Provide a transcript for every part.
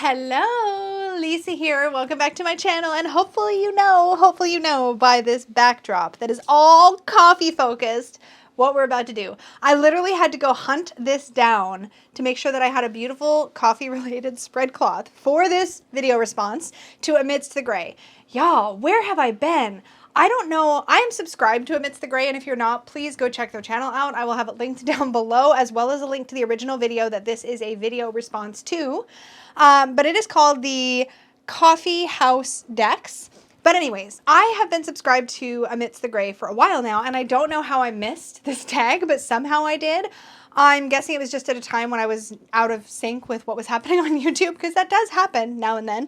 Hello, Lisa here. Welcome back to my channel, and hopefully you know by this backdrop that is all coffee focused what we're about to do. I literally had to go hunt this down to make sure that I had a beautiful coffee related spread cloth for this video response to Amidst the Gray. Y'all, where have I been? I don't know. I am subscribed to Amidst the Gray, and if you're not, please go check their channel out. I will have it linked down below, as well as a link to the original video that this is a video response to. But it is called the Coffee House Decks. But anyways, I have been subscribed to Amidst the Gray for a while now, and I don't know how I missed this tag, but somehow I did. I'm guessing it was just at a time when I was out of sync with what was happening on YouTube, because that does happen now and then.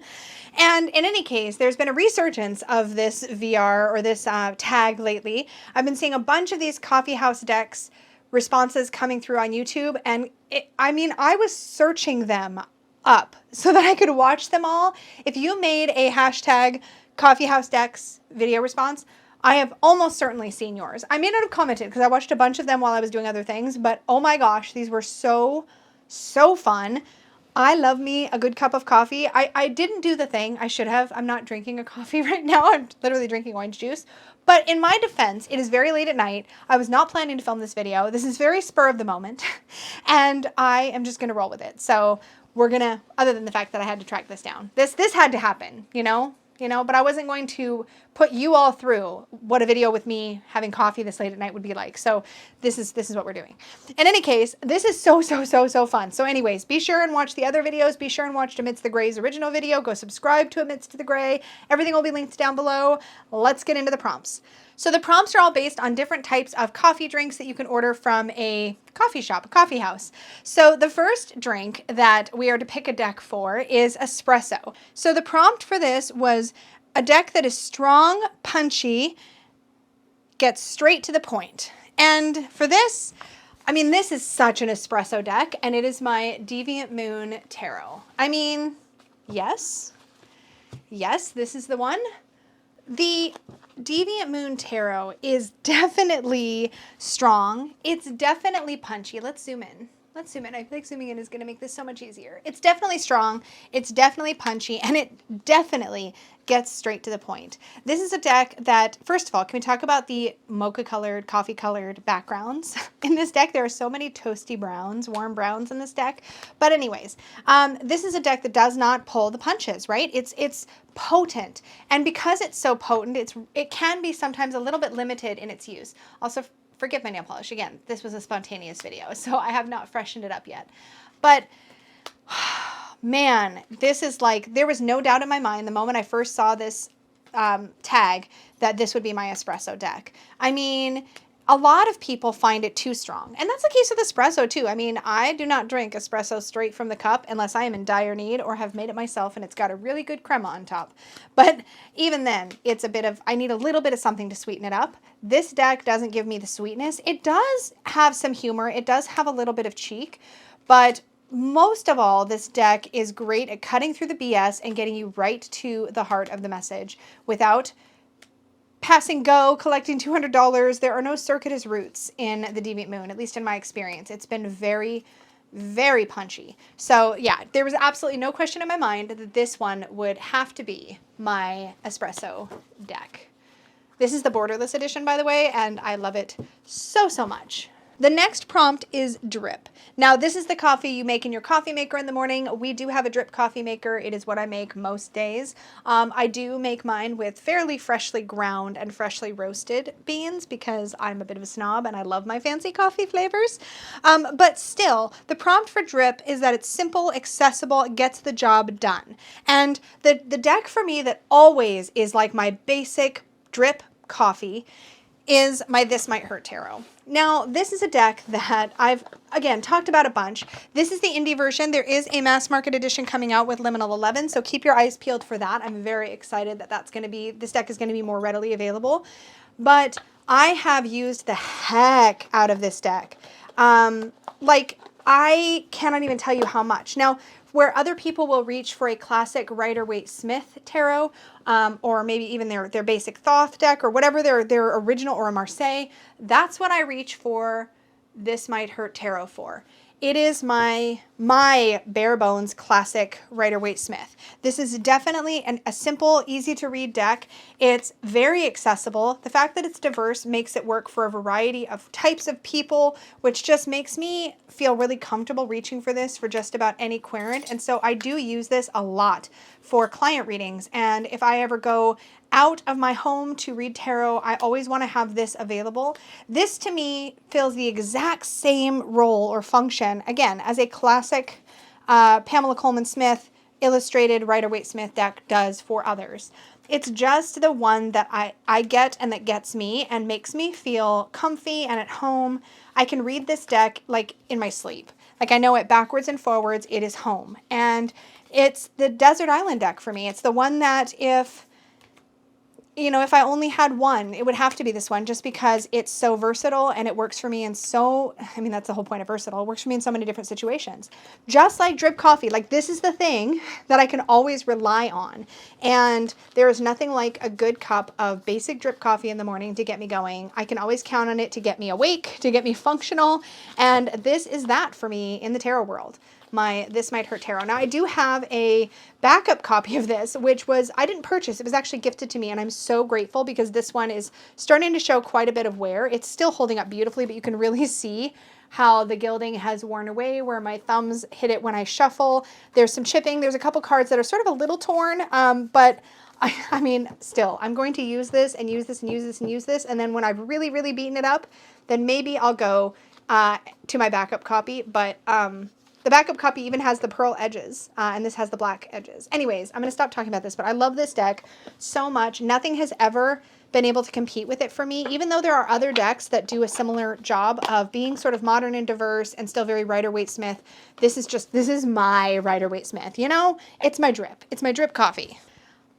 And in any case, there's been a resurgence of this VR or this tag lately. I've been seeing a bunch of these coffee house decks responses coming through on YouTube, and I was searching them up so that I could watch them all. If you made a hashtag coffee house decks video response, I have almost certainly seen yours. I may not have commented because I watched a bunch of them while I was doing other things, but oh my gosh, these were so fun. I love me a good cup of coffee. I didn't do the thing I should have. I'm not drinking a coffee right now. I'm literally drinking orange juice. But in my defense, it is very late at night. I was not planning to film this video. This is very spur of the moment, and I am just going to roll with it. So we're going to, other than the fact that I had to track this down, this had to happen, you know, but I wasn't going to put you all through what a video with me having coffee this late at night would be like. So this is what we're doing. In any case, this is so fun. So anyways, be sure and watch the other videos. Be sure and watch Amidst the Gray's original video. Go subscribe to Amidst the Gray. Everything will be linked down below. Let's get into the prompts. So the prompts are all based on different types of coffee drinks that you can order from a coffee shop, a coffee house. So the first drink that we are to pick a deck for is espresso. So the prompt for this was a deck that is strong, punchy, gets straight to the point. And for this, this is such an espresso deck, and it is my Deviant Moon Tarot. Yes, this is the one. The Deviant Moon Tarot is definitely strong. It's definitely punchy. Let's zoom in. I feel like zooming in is going to make this so much easier. It's definitely strong. It's definitely punchy, and it definitely gets straight to the point. This is a deck that, first of all, can we talk about the mocha colored, coffee colored backgrounds? In this deck, there are so many toasty browns, warm browns in this deck. But anyways, this is a deck that does not pull the punches, right? It's potent. And because it's so potent, it can be sometimes a little bit limited in its use. Also, forgive my nail polish. Again, this was a spontaneous video, so I have not freshened it up yet. But man, this is like, there was no doubt in my mind the moment I first saw this tag that this would be my espresso deck. A lot of people find it too strong, and that's the case with espresso too. I do not drink espresso straight from the cup unless I am in dire need or have made it myself and it's got a really good crema on top. But even then, it's I need a little bit of something to sweeten it up. This deck doesn't give me the sweetness. It does have some humor. It does have a little bit of cheek, but most of all, this deck is great at cutting through the BS and getting you right to the heart of the message without passing go, collecting $200. There are no circuitous routes in the Deviant Moon, at least in my experience. It's been very punchy. So yeah, there was absolutely no question in my mind that this one would have to be my espresso deck. This is the borderless edition, by the way, and I love it so much. The next prompt is drip. Now, this is the coffee you make in your coffee maker in the morning. We do have a drip coffee maker. It is what I make most days. I do make mine with fairly freshly ground and freshly roasted beans because I'm a bit of a snob and I love my fancy coffee flavors. But still, the prompt for drip is that it's simple, accessible, it gets the job done. And the deck for me that always is like my basic drip coffee is my This Might Hurt Tarot. Now, this is a deck that I've, again, talked about a bunch. This is the indie version. There is a mass market edition coming out with Liminal 11, so keep your eyes peeled for that. I'm very excited that this deck is going to be more readily available. But I have used the heck out of this deck. I cannot even tell you how much. Now, where other people will reach for a classic Rider-Waite-Smith tarot, or maybe even their basic Thoth deck, or whatever their original, or a Marseille, that's what I reach for This Might Hurt Tarot for. It is my bare bones classic Rider-Waite-Smith. This is definitely a simple, easy to read deck. It's very accessible. The fact that it's diverse makes it work for a variety of types of people, which just makes me feel really comfortable reaching for this for just about any querent. And so I do use this a lot for client readings. And if I ever go out of my home to read tarot, I always want to have this available. This to me fills the exact same role or function, again, as a classic Pamela Coleman Smith illustrated Rider-Waite-Smith deck does for others. It's just the one that I get and that gets me and makes me feel comfy and at home. I can read this deck like in my sleep. Like I know it backwards and forwards, it is home. And it's the Desert Island deck for me. It's the one that if I only had one, it would have to be this one just because it's so versatile and it works for me in that's the whole point of versatile. It works for me in so many different situations. Just like drip coffee, like this is the thing that I can always rely on. And there is nothing like a good cup of basic drip coffee in the morning to get me going. I can always count on it to get me awake, to get me functional. And this is that for me in the tarot world. This Might Hurt Tarot. Now I do have a backup copy of this, which I didn't purchase. It was actually gifted to me, and I'm so grateful because this one is starting to show quite a bit of wear. It's still holding up beautifully, but you can really see how the gilding has worn away where my thumbs hit it when I shuffle. There's some chipping. There's a couple cards that are sort of a little torn, but I mean, still, I'm going to use this and use this and use this and use this, and then when I've really, really beaten it up, then maybe I'll go to my backup copy, but the backup copy even has the pearl edges, and this has the black edges. Anyways, I'm going to stop talking about this, but I love this deck so much. Nothing has ever been able to compete with it for me, even though there are other decks that do a similar job of being sort of modern and diverse and still very Rider-Waite-Smith. This is my Rider-Waite-Smith, It's my drip. It's my drip coffee.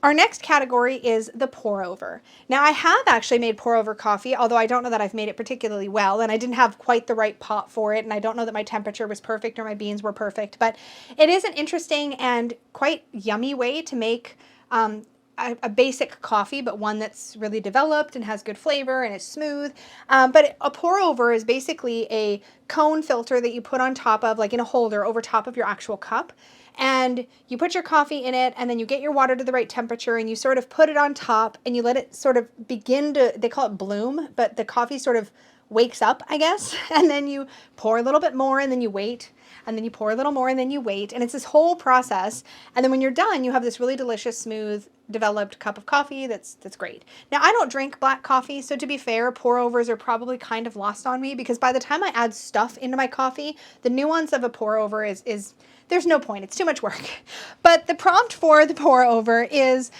Our next category is the pour-over. Now, I have actually made pour-over coffee, although I don't know that I've made it particularly well, and I didn't have quite the right pot for it, and I don't know that my temperature was perfect or my beans were perfect, but it is an interesting and quite yummy way to make a basic coffee, but one that's really developed and has good flavor and is smooth. But a pour-over is basically a cone filter that you put on top of, like in a holder over top of your actual cup. And you put your coffee in it, and then you get your water to the right temperature, and you sort of put it on top, and you let it sort of begin to, they call it bloom, but the coffee sort of wakes up, I guess. And then you pour a little bit more, and then you wait, and then you pour a little more, and then you wait. And it's this whole process. And then when you're done, you have this really delicious, smooth, developed cup of coffee that's great. Now, I don't drink black coffee, so to be fair, pour-overs are probably kind of lost on me, because by the time I add stuff into my coffee, the nuance of a pour-over is there's no point. It's too much work. But the prompt for the pour-over is,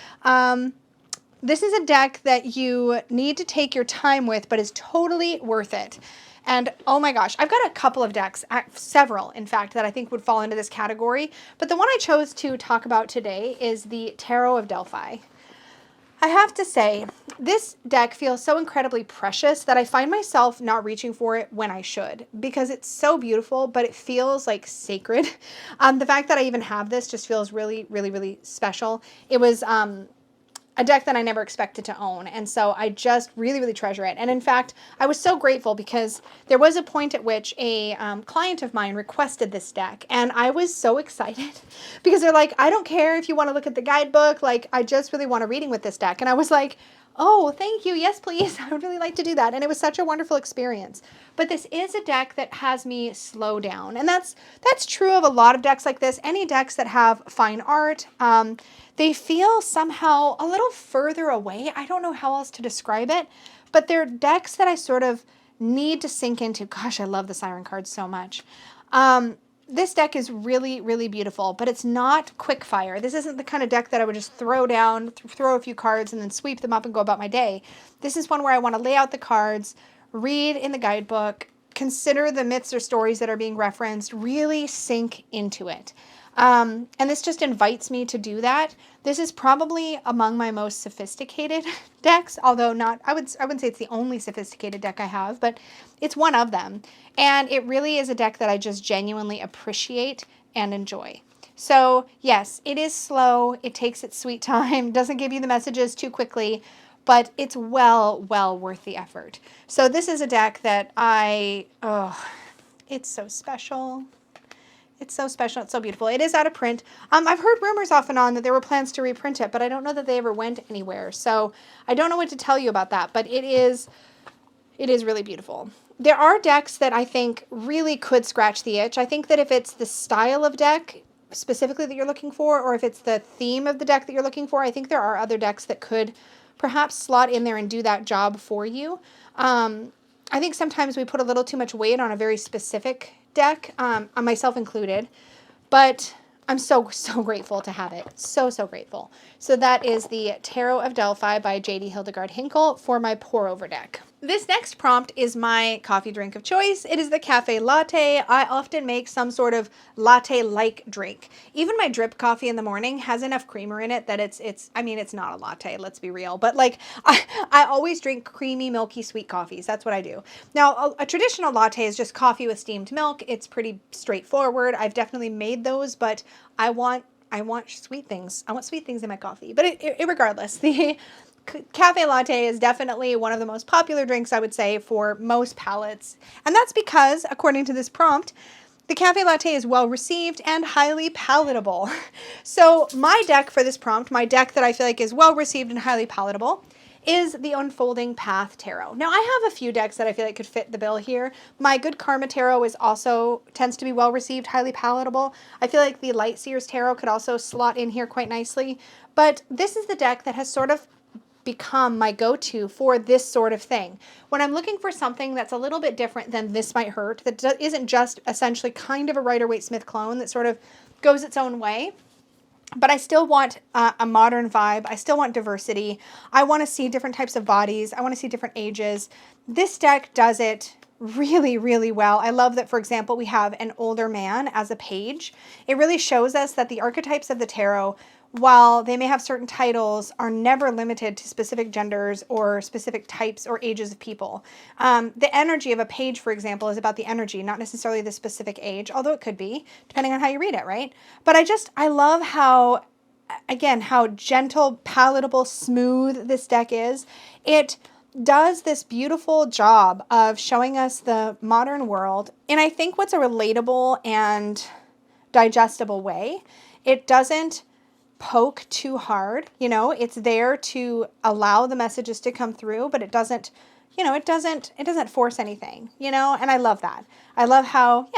this is a deck that you need to take your time with, but is totally worth it. And oh my gosh, I've got a couple of decks, several in fact, that I think would fall into this category. But the one I chose to talk about today is the Tarot of Delphi. I have to say, this deck feels so incredibly precious that I find myself not reaching for it when I should, because it's so beautiful, but it feels like sacred. The fact that I even have this just feels really, really, really special. It was a deck that I never expected to own, and so I just really, really treasure it. And in fact, I was so grateful because there was a point at which a client of mine requested this deck, and I was so excited because they're like, I don't care if you want to look at the guidebook, like I just really want a reading with this deck. And I was like, oh, thank you, yes please, I would really like to do that. And it was such a wonderful experience. But this is a deck that has me slow down, and that's true of a lot of decks like this. Any decks that have fine art, they feel somehow a little further away. I don't know how else to describe it, but they're decks that I sort of need to sink into. Gosh, I love the Siren cards so much. This deck is really, really beautiful, but it's not quick fire. This isn't the kind of deck that I would just throw down, throw a few cards and then sweep them up and go about my day. This is one where I want to lay out the cards, read in the guidebook, consider the myths or stories that are being referenced, really sink into it. And this just invites me to do that. This is probably among my most sophisticated decks, although I wouldn't say it's the only sophisticated deck I have, but it's one of them. And it really is a deck that I just genuinely appreciate and enjoy. So yes, it is slow. It takes its sweet time, doesn't give you the messages too quickly, but it's well worth the effort. So this is a deck that It's so special. It's so special. It's so beautiful. It is out of print. I've heard rumors off and on that there were plans to reprint it, but I don't know that they ever went anywhere. So I don't know what to tell you about that, but it is really beautiful. There are decks that I think really could scratch the itch. I think that if it's the style of deck specifically that you're looking for, or if it's the theme of the deck that you're looking for, I think there are other decks that could perhaps slot in there and do that job for you. I think sometimes we put a little too much weight on a very specific deck, myself included, but I'm so grateful to have it. So grateful. So that is the Tarot of Delphi by J.D. Hildegard Hinkle for my Pourover deck. This next prompt is my coffee drink of choice. It is the cafe latte. I often make some sort of latte-like drink. Even my drip coffee in the morning has enough creamer in it that I mean, it's not a latte, let's be real, but like I always drink creamy, milky, sweet coffees. That's what I do. Now, a traditional latte is just coffee with steamed milk. It's pretty straightforward. I've definitely made those, but I want sweet things. I want sweet things in my coffee. But regardless, the cafe latte is definitely one of the most popular drinks, I would say, for most palates. And that's because, according to this prompt, the cafe latte is well received and highly palatable. So my deck for this prompt, my deck that I feel like is well received and highly palatable, is the Unfolding Path Tarot. Now, I have a few decks that I feel like could fit the bill here. My Good Karma Tarot tends to be well received, highly palatable. I feel like the Light Seers Tarot could also slot in here quite nicely. But this is the deck that has sort of become my go-to for this sort of thing. When I'm looking for something that's a little bit different than This Might Hurt, that isn't just essentially kind of a Rider-Waite-Smith clone that sort of goes its own way, but I still want a modern vibe. I still want diversity. I want to see different types of bodies. I want to see different ages. This deck does it really, really well. I love that, for example, we have an older man as a page. It really shows us that the archetypes of the tarot, while they may have certain titles, are never limited to specific genders or specific types or ages of people. The energy of a page, for example, is about the energy, not necessarily the specific age, although it could be, depending on how you read it, right? But I love how, again, how gentle, palatable, smooth this deck is. It does this beautiful job of showing us the modern world in, I think, what's a relatable and digestible way. It doesn't poke too hard, it's there to allow the messages to come through, but it doesn't force anything, and I love that. I love how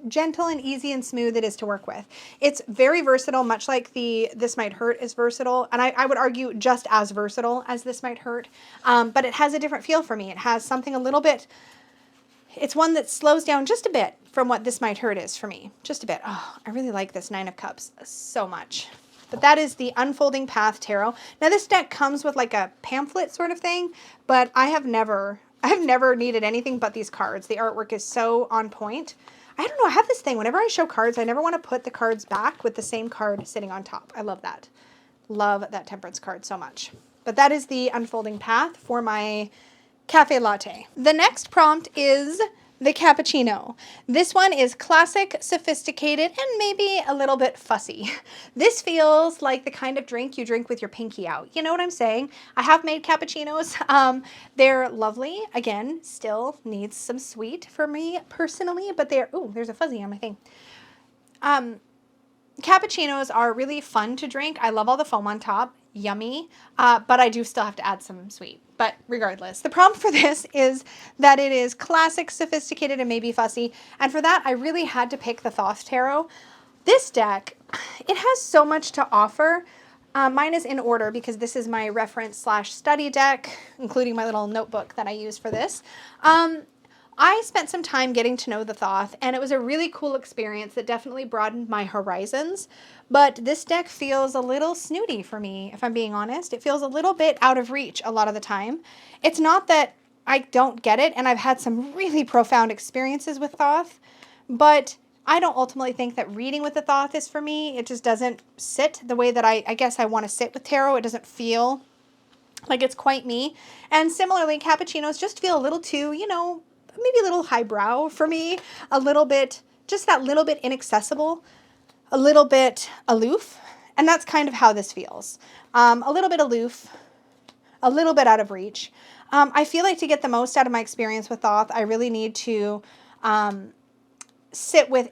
gentle and easy and smooth it is to work with. It's very versatile, much like the This Might Hurt is versatile, and I would argue just as versatile as This Might Hurt, but it has a different feel for me. It has something a little bit, it's one that slows down just a bit from what This Might Hurt is for me. Just a bit. Oh, I really like this Nine of Cups so much. But that is the Unfolding Path Tarot. Now this deck comes with like a pamphlet sort of thing, but I have never needed anything but these cards. The artwork is so on point. I don't know, I have this thing. Whenever I show cards, I never want to put the cards back with the same card sitting on top. I love that. Love that Temperance card so much. But that is the Unfolding Path for my cafe latte. The next prompt is the cappuccino. This one is classic, sophisticated, and maybe a little bit fussy. This feels like the kind of drink you drink with your pinky out. You know what I'm saying? I have made cappuccinos. They're lovely. Again, still needs some sweet for me personally, but there's a fuzzy on my thing. Cappuccinos are really fun to drink. I love all the foam on top. Yummy. But I do still have to add some sweet. But regardless, the prompt for this is that it is classic, sophisticated, and maybe fussy. And for that, I really had to pick the Thoth Tarot. This deck, it has so much to offer. Mine is in order because this is my reference/study deck, including my little notebook that I use for this. I spent some time getting to know the Thoth, and it was a really cool experience that definitely broadened my horizons. But this deck feels a little snooty for me, if I'm being honest. It feels a little bit out of reach a lot of the time. It's not that I don't get it, and I've had some really profound experiences with Thoth, but I don't ultimately think that reading with the Thoth is for me. It just doesn't sit the way that I guess I want to sit with tarot. It doesn't feel like it's quite me. And similarly, cappuccinos just feel a little too, maybe a little highbrow for me, a little bit, just that little bit inaccessible, a little bit aloof, and that's kind of how this feels. A little bit aloof, a little bit out of reach. I feel like to get the most out of my experience with Thoth, I really need to sit with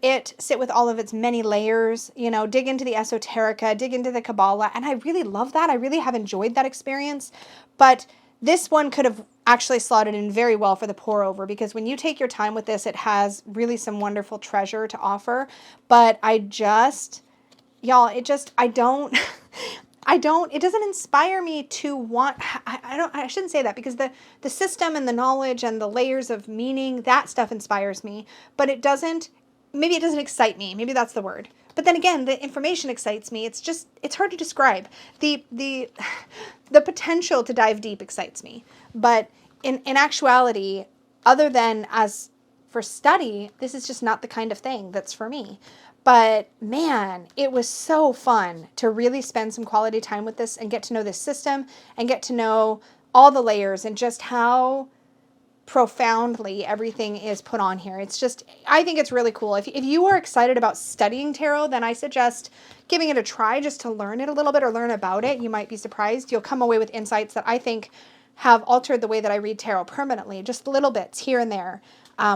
all of its many layers, you know, dig into the esoterica, dig into the Kabbalah. And I really love that. I really have enjoyed that experience. But this one could have actually slotted in very well for the pour over, because when you take your time with this, it has really some wonderful treasure to offer. But I just, y'all, it doesn't inspire me to want, I shouldn't say that, because the system and the knowledge and the layers of meaning, that stuff inspires me, but maybe it doesn't excite me. Maybe that's the word. But then again, the information excites me. It's hard to describe. The potential to dive deep excites me. But in actuality, other than as for study, this is just not the kind of thing that's for me. But man, it was so fun to really spend some quality time with this and get to know this system and get to know all the layers and just how profoundly everything is put on here. I think it's really cool. If you are excited about studying tarot, then I suggest giving it a try just to learn it a little bit or learn about it. You might be surprised. You'll come away with insights that I think have altered the way that I read tarot permanently, just little bits here and there.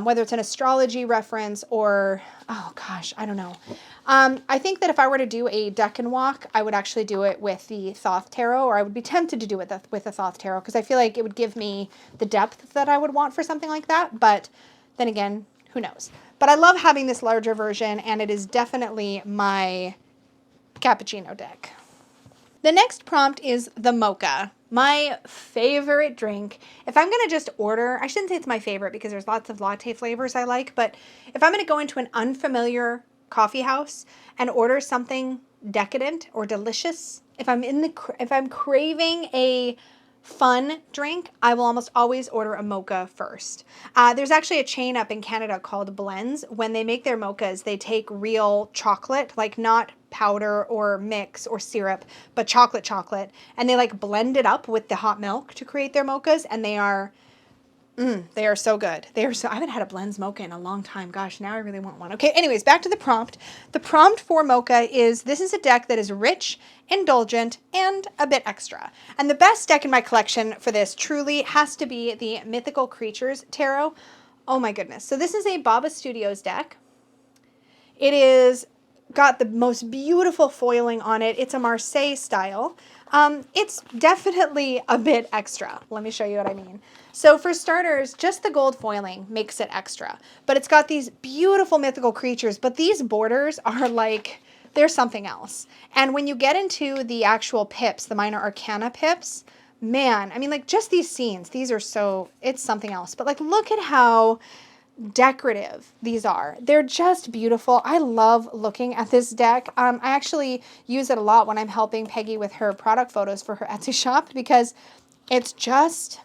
Whether it's an astrology reference or, oh gosh, I don't know. I think that if I were to do a deck and walk, I would actually do it with the Thoth Tarot, or I would be tempted to do it with the Thoth Tarot, because I feel like it would give me the depth that I would want for something like that. But then again, who knows? But I love having this larger version, and it is definitely my cappuccino deck. The next prompt is the Mocha, my favorite drink. If I'm going to just order, I shouldn't say it's my favorite because there's lots of latte flavors I like, but if I'm going to go into an unfamiliar coffee house and order something decadent or delicious, if I'm craving a fun drink, I will almost always order a mocha first. There's actually a chain up in Canada called Blends. When they make their mochas, they take real chocolate, like not powder or mix or syrup, but chocolate, and they like blend it up with the hot milk to create their mochas, and they are so good. I haven't had a Blends mocha in a long time. Gosh, now I really want one. Okay, anyways, back to the prompt. The prompt for mocha is, this is a deck that is rich, indulgent, and a bit extra. And the best deck in my collection for this truly has to be the Mythical Creatures Tarot. Oh my goodness. So this is a Baba Studios deck. It is got the most beautiful foiling on it. It's a Marseille style. It's definitely a bit extra. Let me show you what I mean. So for starters, just the gold foiling makes it extra, but it's got these beautiful mythical creatures, but these borders are like, they're something else. And when you get into the actual pips, the minor arcana pips, man, I mean, like just these scenes, it's something else. But like, look at how decorative these are. They're just beautiful. I love looking at this deck. I actually use it a lot when I'm helping Peggy with her product photos for her Etsy shop, because it's just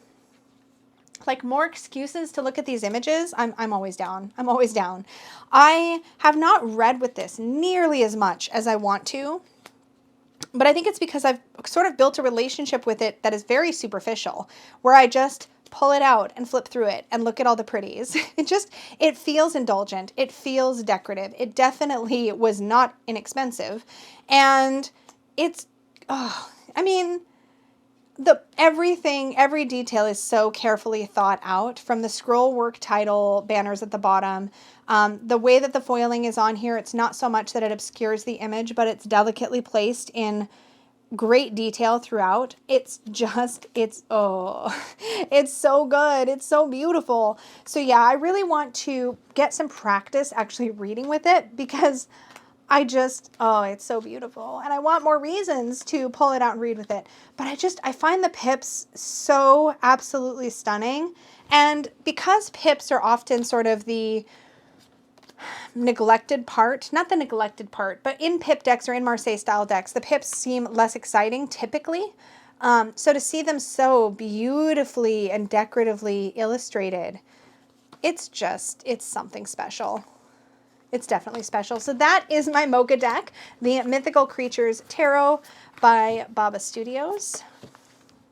like more excuses to look at these images. I'm always down. I'm always down. I have not read with this nearly as much as I want to, but I think it's because I've sort of built a relationship with it that is very superficial, where I just pull it out and flip through it and look at all the pretties. It feels indulgent. It feels decorative. It definitely was not inexpensive. And every detail is so carefully thought out, from the scroll work title banners at the bottom. The way that the foiling is on here, it's not so much that it obscures the image, but it's delicately placed in great detail throughout. It's so good. It's so beautiful. So yeah, I really want to get some practice actually reading with it, because it's so beautiful. And I want more reasons to pull it out and read with it. But I find the pips so absolutely stunning. And because pips are often sort of the neglected part, not the neglected part, but in pip decks or in Marseille style decks, the pips seem less exciting typically. So to see them so beautifully and decoratively illustrated, it's something special. It's definitely special. So that is my Mocha deck, the Mythical Creatures Tarot by Baba Studios.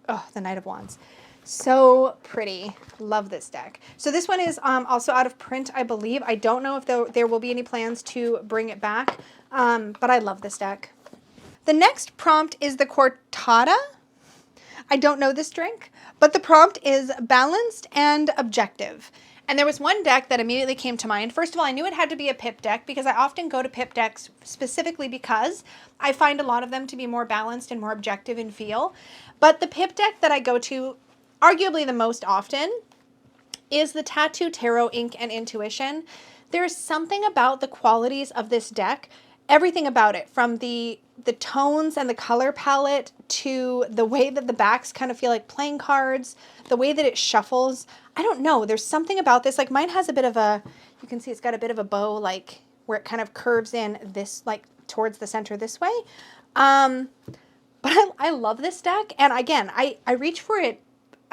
Oh, the Knight of Wands. So pretty. Love this deck. So this one is also out of print, I believe. I don't know if there will be any plans to bring it back, but I love this deck. The next prompt is the Cortata. I don't know this drink, but the prompt is balanced and objective. And there was one deck that immediately came to mind. First of all, I knew it had to be a pip deck because I often go to pip decks specifically because I find a lot of them to be more balanced and more objective in feel. But the pip deck that I go to arguably the most often is the Tattoo Tarot Ink and Intuition. There's something about the qualities of this deck, everything about it, from the tones and the color palette to the way that the backs kind of feel like playing cards, the way that it shuffles. I don't know. There's something about this. Like mine has a bit of a, you can see it's got a bit of a bow, like where it kind of curves in this, like towards the center this way. But I love this deck. And again, I reach for it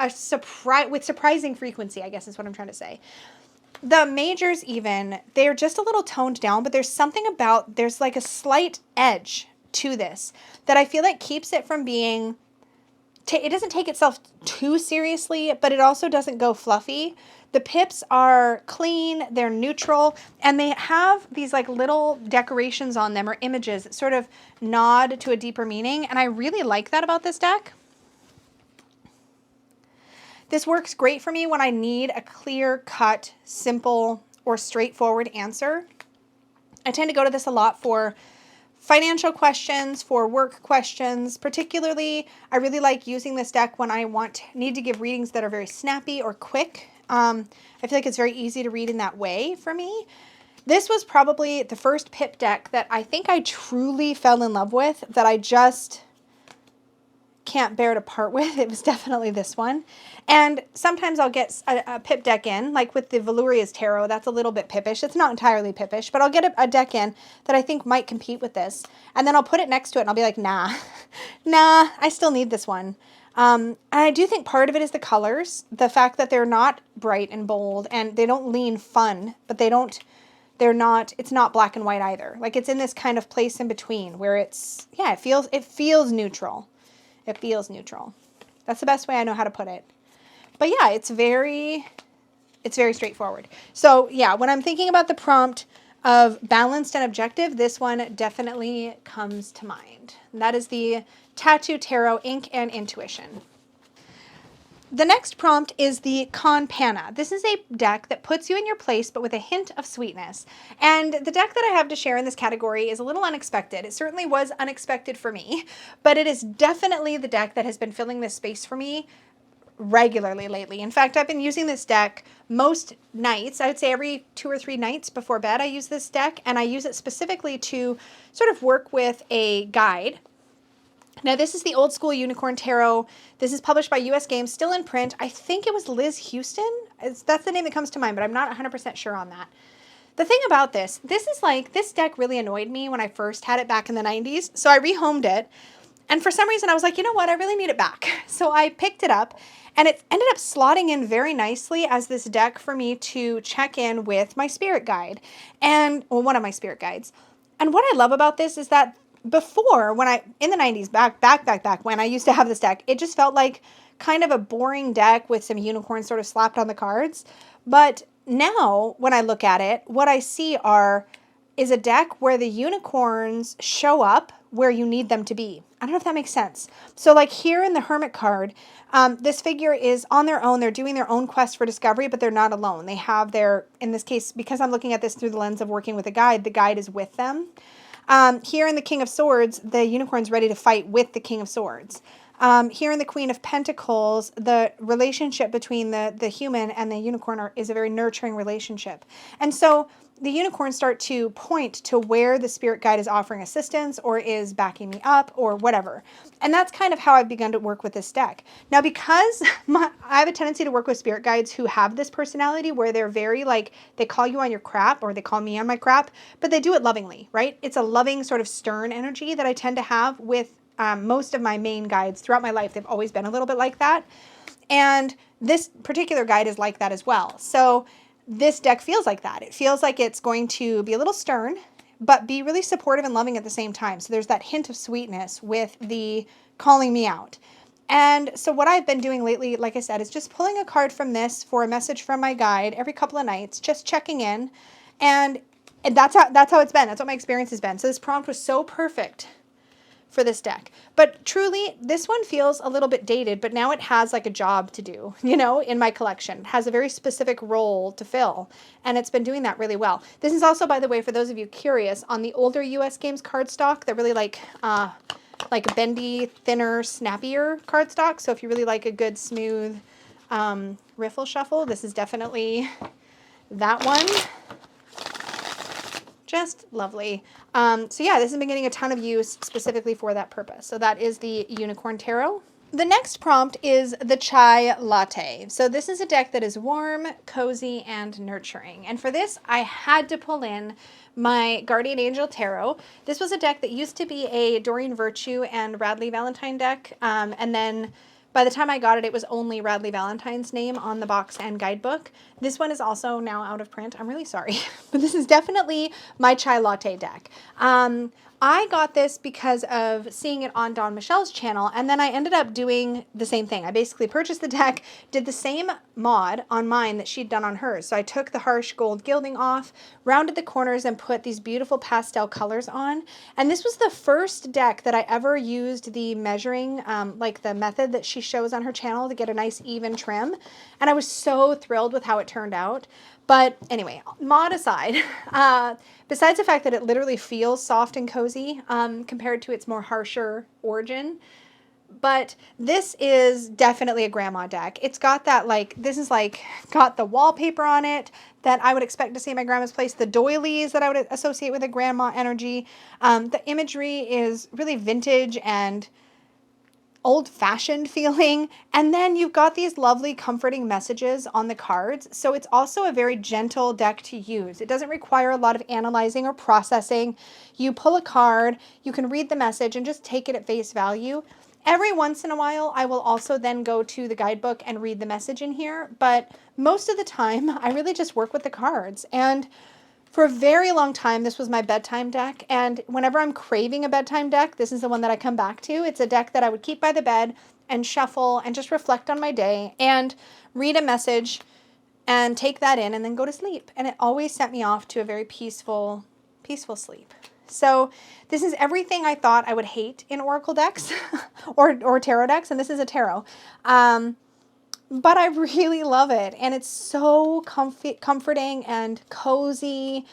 with surprising frequency, I guess is what I'm trying to say. The majors even, they're just a little toned down, but there's something about, there's like a slight edge to this that I feel like keeps it from being, it doesn't take itself too seriously, but it also doesn't go fluffy. The pips are clean, they're neutral, and they have these like little decorations on them or images that sort of nod to a deeper meaning, and I really like that about this deck. This works great for me when I need a clear-cut, simple, or straightforward answer. I tend to go to this a lot for financial questions, for work questions. Particularly, I really like using this deck when I need to give readings that are very snappy or quick. I feel like it's very easy to read in that way for me. This was probably the first pip deck that I think I truly fell in love with, that I just can't bear to part with. It was definitely this one. And sometimes I'll get a pip deck in, like with the Valuria's Tarot. That's a little bit pippish. It's not entirely pippish, but I'll get a deck in that I think might compete with this. And then I'll put it next to it and I'll be like, nah, I still need this one. And I do think part of it is the colors, the fact that they're not bright and bold and they don't lean fun, but it's not black and white either. Like it's in this kind of place in between where it feels neutral. It feels neutral. That's the best way I know how to put it. But yeah, it's very straightforward. So yeah, when I'm thinking about the prompt of balanced and objective, this one definitely comes to mind. And that is the Tattoo Tarot Ink and Intuition. The next prompt is the Panna. This is a deck that puts you in your place, but with a hint of sweetness. And the deck that I have to share in this category is a little unexpected. It certainly was unexpected for me, but it is definitely the deck that has been filling this space for me regularly lately. In fact, I've been using this deck most nights. I would say every 2 or 3 nights before bed I use this deck, and I use it specifically to sort of work with a guide. Now, this is the Old School Unicorn Tarot. This is published by US Games, still in print. I think it was Liz Houston. That's the name that comes to mind, but I'm not 100% sure on that. The thing about this deck really annoyed me when I first had it back in the 90s, so I rehomed it. And for some reason, I was like, you know what? I really need it back. So I picked it up, and it ended up slotting in very nicely as this deck for me to check in with my spirit guide, one of my spirit guides. And what I love about this is that before, in the 90s, back when I used to have this deck, it just felt like kind of a boring deck with some unicorns sort of slapped on the cards. But now, when I look at it, what I see is a deck where the unicorns show up where you need them to be. I don't know if that makes sense. So like here in the Hermit card, this figure is on their own. They're doing their own quest for discovery, but they're not alone. They have in this case, because I'm looking at this through the lens of working with a guide, the guide is with them. Here in the King of Swords, the unicorn's ready to fight with the King of Swords. Here in the Queen of Pentacles, the relationship between the human and the unicorn is a very nurturing relationship. And so the unicorns start to point to where the spirit guide is offering assistance or is backing me up or whatever. And that's kind of how I've begun to work with this deck. Now, because I have a tendency to work with spirit guides who have this personality where they're very like, they call you on your crap or they call me on my crap, but they do it lovingly, right? It's a loving sort of stern energy that I tend to have with most of my main guides throughout my life. They've always been a little bit like that. And this particular guide is like that as well. So this deck feels like that. It feels like it's going to be a little stern, but be really supportive and loving at the same time. So there's that hint of sweetness with the calling me out. And so what I've been doing lately, like I said, is just pulling a card from this for a message from my guide every couple of nights, just checking in. And that's how it's been. That's what my experience has been. So this prompt was so perfect for this deck. But truly, this one feels a little bit dated, but now it has like a job to do, you know, in my collection. It has a very specific role to fill, and it's been doing that really well. This is also, by the way, for those of you curious, on the older US Games cardstock, they're really like bendy, thinner, snappier cardstock. So if you really like a good, smooth riffle shuffle, this is definitely that one. Just lovely. So yeah, this has been getting a ton of use specifically for that purpose. So that is the Unicorn Tarot. The next prompt is the Chai Latte. So this is a deck that is warm, cozy, and nurturing. And for this, I had to pull in my Guardian Angel Tarot. This was a deck that used to be a Doreen Virtue and Radley Valentine deck. And then by the time I got it, it was only Radley Valentine's name on the box and guidebook. This one is also now out of print. I'm really sorry, but this is definitely my Chai Latte deck. I got this because of seeing it on Dawn Michelle's channel, and then I ended up doing the same thing. I basically purchased the deck, did the same mod on mine that she'd done on hers. So I took the harsh gold gilding off, rounded the corners, and put these beautiful pastel colors on. And this was the first deck that I ever used the measuring, like the method that she shows on her channel to get a nice even trim. And I was so thrilled with how it turned out. But anyway, mod aside, besides the fact that it literally feels soft and cozy compared to its more harsher origin, but this is definitely a grandma deck. It's got that, like, this is like got the wallpaper on it that I would expect to see in my grandma's place, the doilies that I would associate with a grandma energy. The imagery is really vintage and old-fashioned feeling, and then you've got these lovely comforting messages on the cards. So it's also a very gentle deck to use. It doesn't require a lot of analyzing or processing. You pull a card, you can read the message and just take it at face value. Every once in a while, I will also then go to the guidebook and read the message in here, but most of the time, I really just work with the cards. And for a very long time, this was my bedtime deck, and whenever I'm craving a bedtime deck, this is the one that I come back to. It's a deck that I would keep by the bed and shuffle and just reflect on my day and read a message and take that in and then go to sleep. And it always sent me off to a very peaceful sleep. So this is everything I thought I would hate in Oracle decks or tarot decks, and this is a tarot. But I really love it, and it's so comforting and cozy.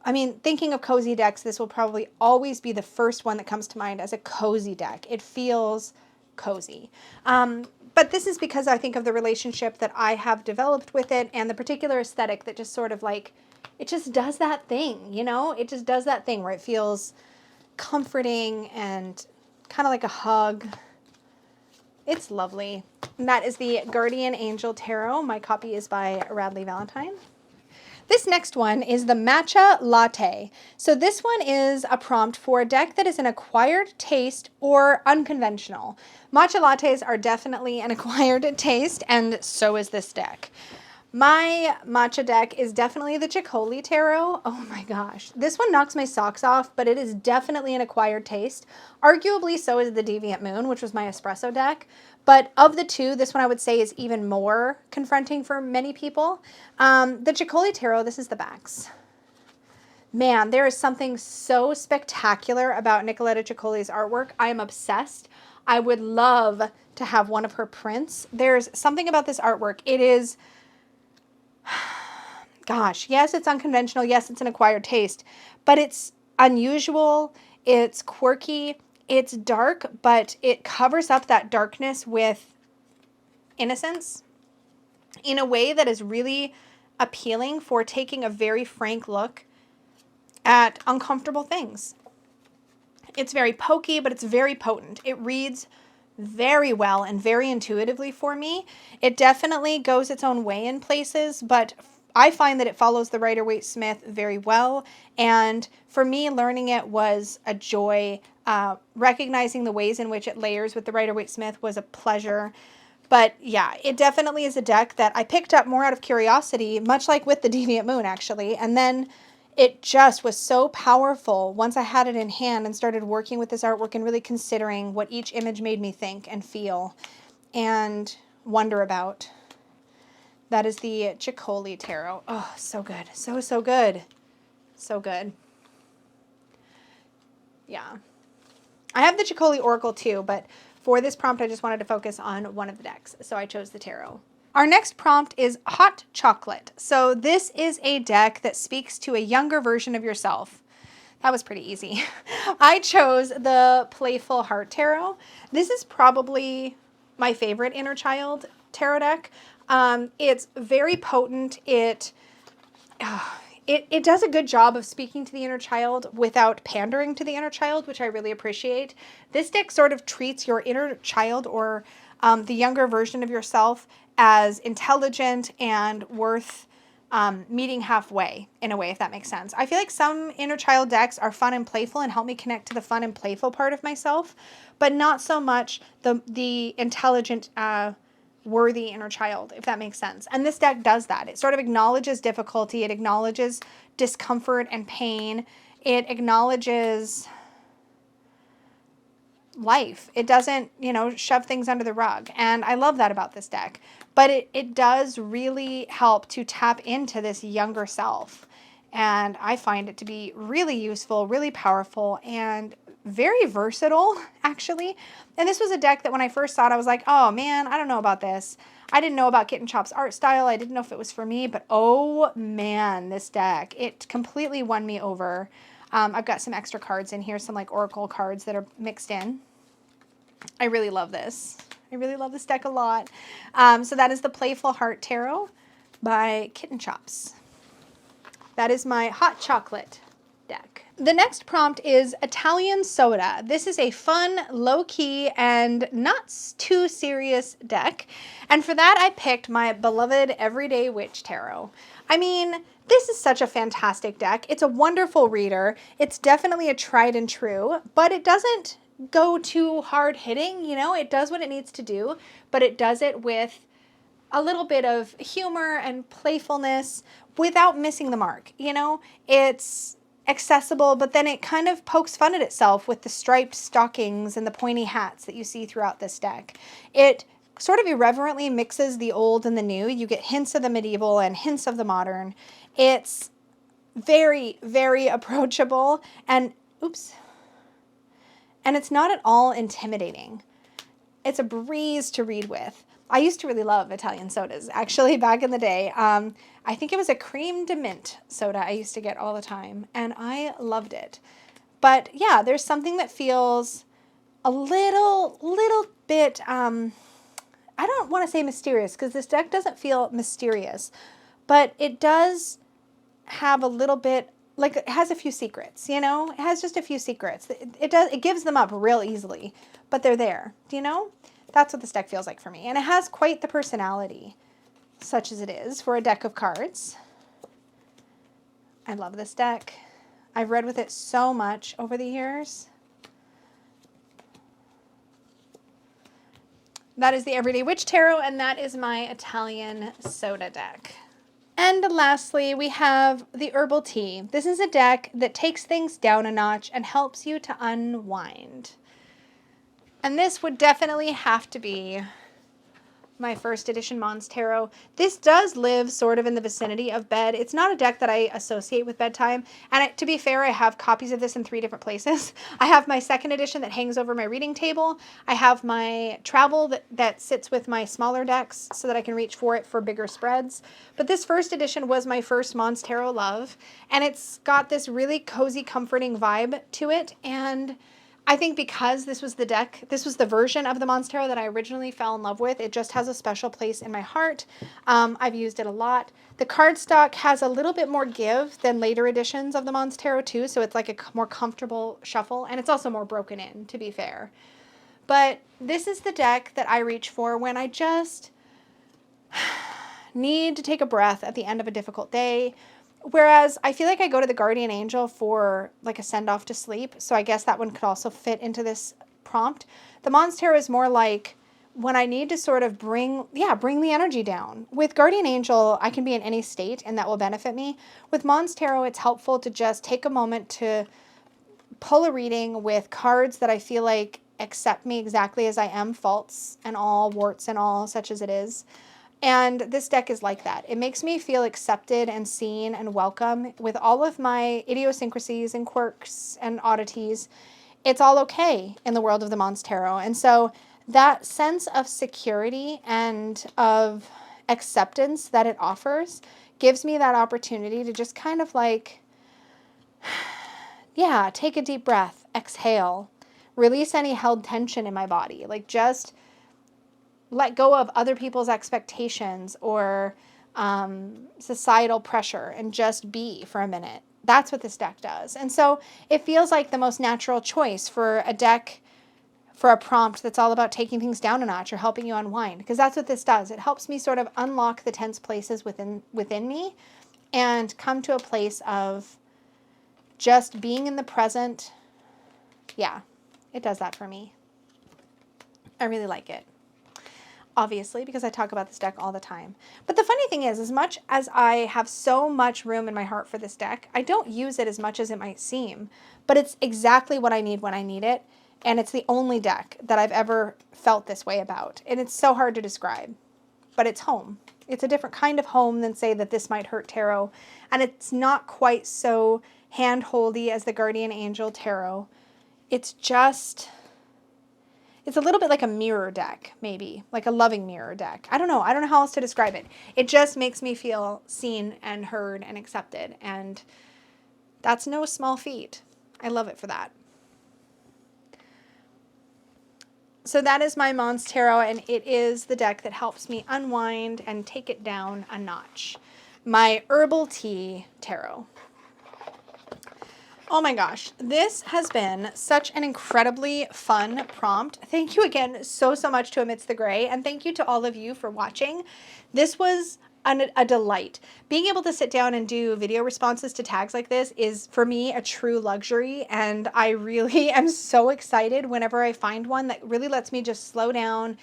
I mean, thinking of cozy decks, this will probably always be the first one that comes to mind as a cozy deck. It feels cozy. But this is because I think of the relationship that I have developed with it and the particular aesthetic that just sort of like, it just does that thing, you know? It just does that thing where it feels comforting and kind of like a hug. It's lovely. And that is the Guardian Angel Tarot. My copy is by Radley Valentine. This next one is the Matcha Latte. So this one is a prompt for a deck that is an acquired taste or unconventional. Matcha lattes are definitely an acquired taste, and so is this deck. My matcha deck is definitely the Chicoli Tarot. Oh my gosh. This one knocks my socks off, but it is definitely an acquired taste. Arguably, so is the Deviant Moon, which was my Espresso deck. But of the two, this one I would say is even more confronting for many people. The Chicoli Tarot, this is the backs. Man, there is something so spectacular about Nicoletta Ciccoli's artwork. I am obsessed. I would love to have one of her prints. There's something about this artwork. It is... Gosh, yes, it's unconventional. Yes, it's an acquired taste, but it's unusual. It's quirky. It's dark, but it covers up that darkness with innocence in a way that is really appealing for taking a very frank look at uncomfortable things. It's very pokey, but it's very potent. It reads very well and very intuitively for me. It definitely goes its own way in places, but I find that it follows the Rider-Waite-Smith very well. And for me, learning it was a joy. Recognizing the ways in which it layers with the Rider-Waite-Smith was a pleasure. But yeah, it definitely is a deck that I picked up more out of curiosity, much like with the Deviant Moon, actually. And then it just was so powerful once I had it in hand and started working with this artwork and really considering what each image made me think and feel and wonder about. That is the Chicoli Tarot. Oh, so good. So, so good. So good. Yeah. I have the Chicoli Oracle too, but for this prompt, I just wanted to focus on one of the decks, so I chose the tarot. Our next prompt is hot chocolate. So this is a deck that speaks to a younger version of yourself. That was pretty easy. I chose the Playful Heart Tarot. This is probably my favorite inner child tarot deck. It's very potent. It does a good job of speaking to the inner child without pandering to the inner child, which I really appreciate. This deck sort of treats your inner child or the younger version of yourself as intelligent and worth meeting halfway in a way, if that makes sense. I feel like some inner child decks are fun and playful and help me connect to the fun and playful part of myself, but not so much the intelligent, worthy inner child, if that makes sense. And this deck does that. It sort of acknowledges difficulty. It acknowledges discomfort and pain. It acknowledges life. It doesn't, shove things under the rug. And I love that about this deck. But it does really help to tap into this younger self. And I find it to be really useful, really powerful, and very versatile, actually. And this was a deck that when I first saw it, I was like, oh man, I don't know about this. I didn't know about Kitten Chop's art style. I didn't know if it was for me, but oh man, this deck, it completely won me over. I've got some extra cards in here, some like oracle cards that are mixed in. I really love this. I really love this deck a lot. So that is the Playful Heart Tarot by Kitten Chops. That is my hot chocolate deck. The next prompt is Italian Soda. This is a fun, low-key, and not too serious deck. And for that, I picked my beloved Everyday Witch Tarot. I mean, this is such a fantastic deck. It's a wonderful reader. It's definitely a tried and true, but it doesn't go too hard hitting, It does what it needs to do, but it does it with a little bit of humor and playfulness without missing the mark, It's accessible, but then it kind of pokes fun at itself with the striped stockings and the pointy hats that you see throughout this deck. It sort of irreverently mixes the old and the new. You get hints of the medieval and hints of the modern. It's very, very approachable and, and it's not at all intimidating. It's a breeze to read with. I used to really love Italian sodas, actually, back in the day. I think it was a cream de mint soda I used to get all the time, and I loved it. But yeah, there's something that feels a little bit, I don't want to say mysterious, because this deck doesn't feel mysterious, but it does have a little bit, like it has a few secrets, It has just a few secrets. It gives them up real easily, but they're there, That's what this deck feels like for me. And it has quite the personality, such as it is, for a deck of cards. I love this deck. I've read with it so much over the years. That is the Everyday Witch Tarot, and that is my Italian Soda deck. And lastly, we have the Herbal Tea. This is a deck that takes things down a notch and helps you to unwind. And this would definitely have to be my first edition Mons Tarot. This does live sort of in the vicinity of bed. It's not a deck that I associate with bedtime. And to be fair, I have copies of this in 3 different places. I have my second edition that hangs over my reading table. I have my travel that sits with my smaller decks so that I can reach for it for bigger spreads. But this first edition was my first Mons Tarot love. And it's got this really cozy, comforting vibe to it. And I think because this was the version of the Mons Tarot that I originally fell in love with, it just has a special place in my heart. I've used it a lot. The cardstock has a little bit more give than later editions of the Mons Tarot too, so it's like a more comfortable shuffle, and it's also more broken in, to be fair. But this is the deck that I reach for when I just need to take a breath at the end of a difficult day. Whereas I feel like I go to the Guardian Angel for like a send-off to sleep. So I guess that one could also fit into this prompt. The Mons Tarot is more like when I need to sort of bring the energy down. With Guardian Angel, I can be in any state and that will benefit me. With Mons Tarot, it's helpful to just take a moment to pull a reading with cards that I feel like accept me exactly as I am, faults and all, warts and all, such as it is. And this deck is like that. It makes me feel accepted and seen and welcome with all of my idiosyncrasies and quirks and oddities. it's all okay in the world of the Mons Tarot. And so that sense of security and of acceptance that it offers gives me that opportunity to just kind of like, yeah, take a deep breath, exhale, release any held tension in my body, like just let go of other people's expectations or societal pressure and just be for a minute. That's what this deck does. And so it feels like the most natural choice for a deck, for a prompt that's all about taking things down a notch or helping you unwind, because that's what this does. It helps me sort of unlock the tense places within me and come to a place of just being in the present. Yeah, it does that for me. I really like it. Obviously, because I talk about this deck all the time. But the funny thing is, as much as I have so much room in my heart for this deck, I don't use it as much as it might seem. But it's exactly what I need when I need it. And it's the only deck that I've ever felt this way about. And it's so hard to describe. But it's home. It's a different kind of home than, say, that This Might Hurt Tarot. And it's not quite so hand-holdy as the Guardian Angel Tarot. It's just... it's a little bit like a mirror deck, maybe, like a loving mirror deck. I don't know. I don't know how else to describe it. It just makes me feel seen and heard and accepted. And that's no small feat. I love it for that. So that is my Mons Tarot, and it is the deck that helps me unwind and take it down a notch. My Herbal Tea Tarot. Oh my gosh, this has been such an incredibly fun prompt. Thank you again so much to Amidst the Gray, and thank you to all of you for watching. This was a delight. Being able to sit down and do video responses to tags like this is, for me, a true luxury, and I really am so excited whenever I find one that really lets me just slow down,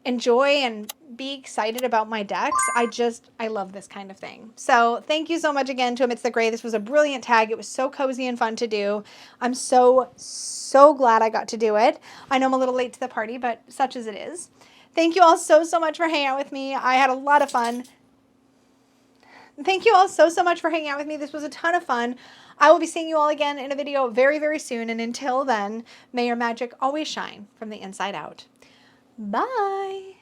enjoy, and be excited about my decks. I love this kind of thing. So thank you so much again to Amidst the Gray. This was a brilliant tag. It was so cozy and fun to do. I'm so glad I got to do it. I know I'm a little late to the party, but such as it is. Thank you all so much for hanging out with me. I had a lot of fun. Thank you all so much for hanging out with me. This was a ton of fun. I will be seeing you all again in a video very soon. And until then, may your magic always shine from the inside out. Bye.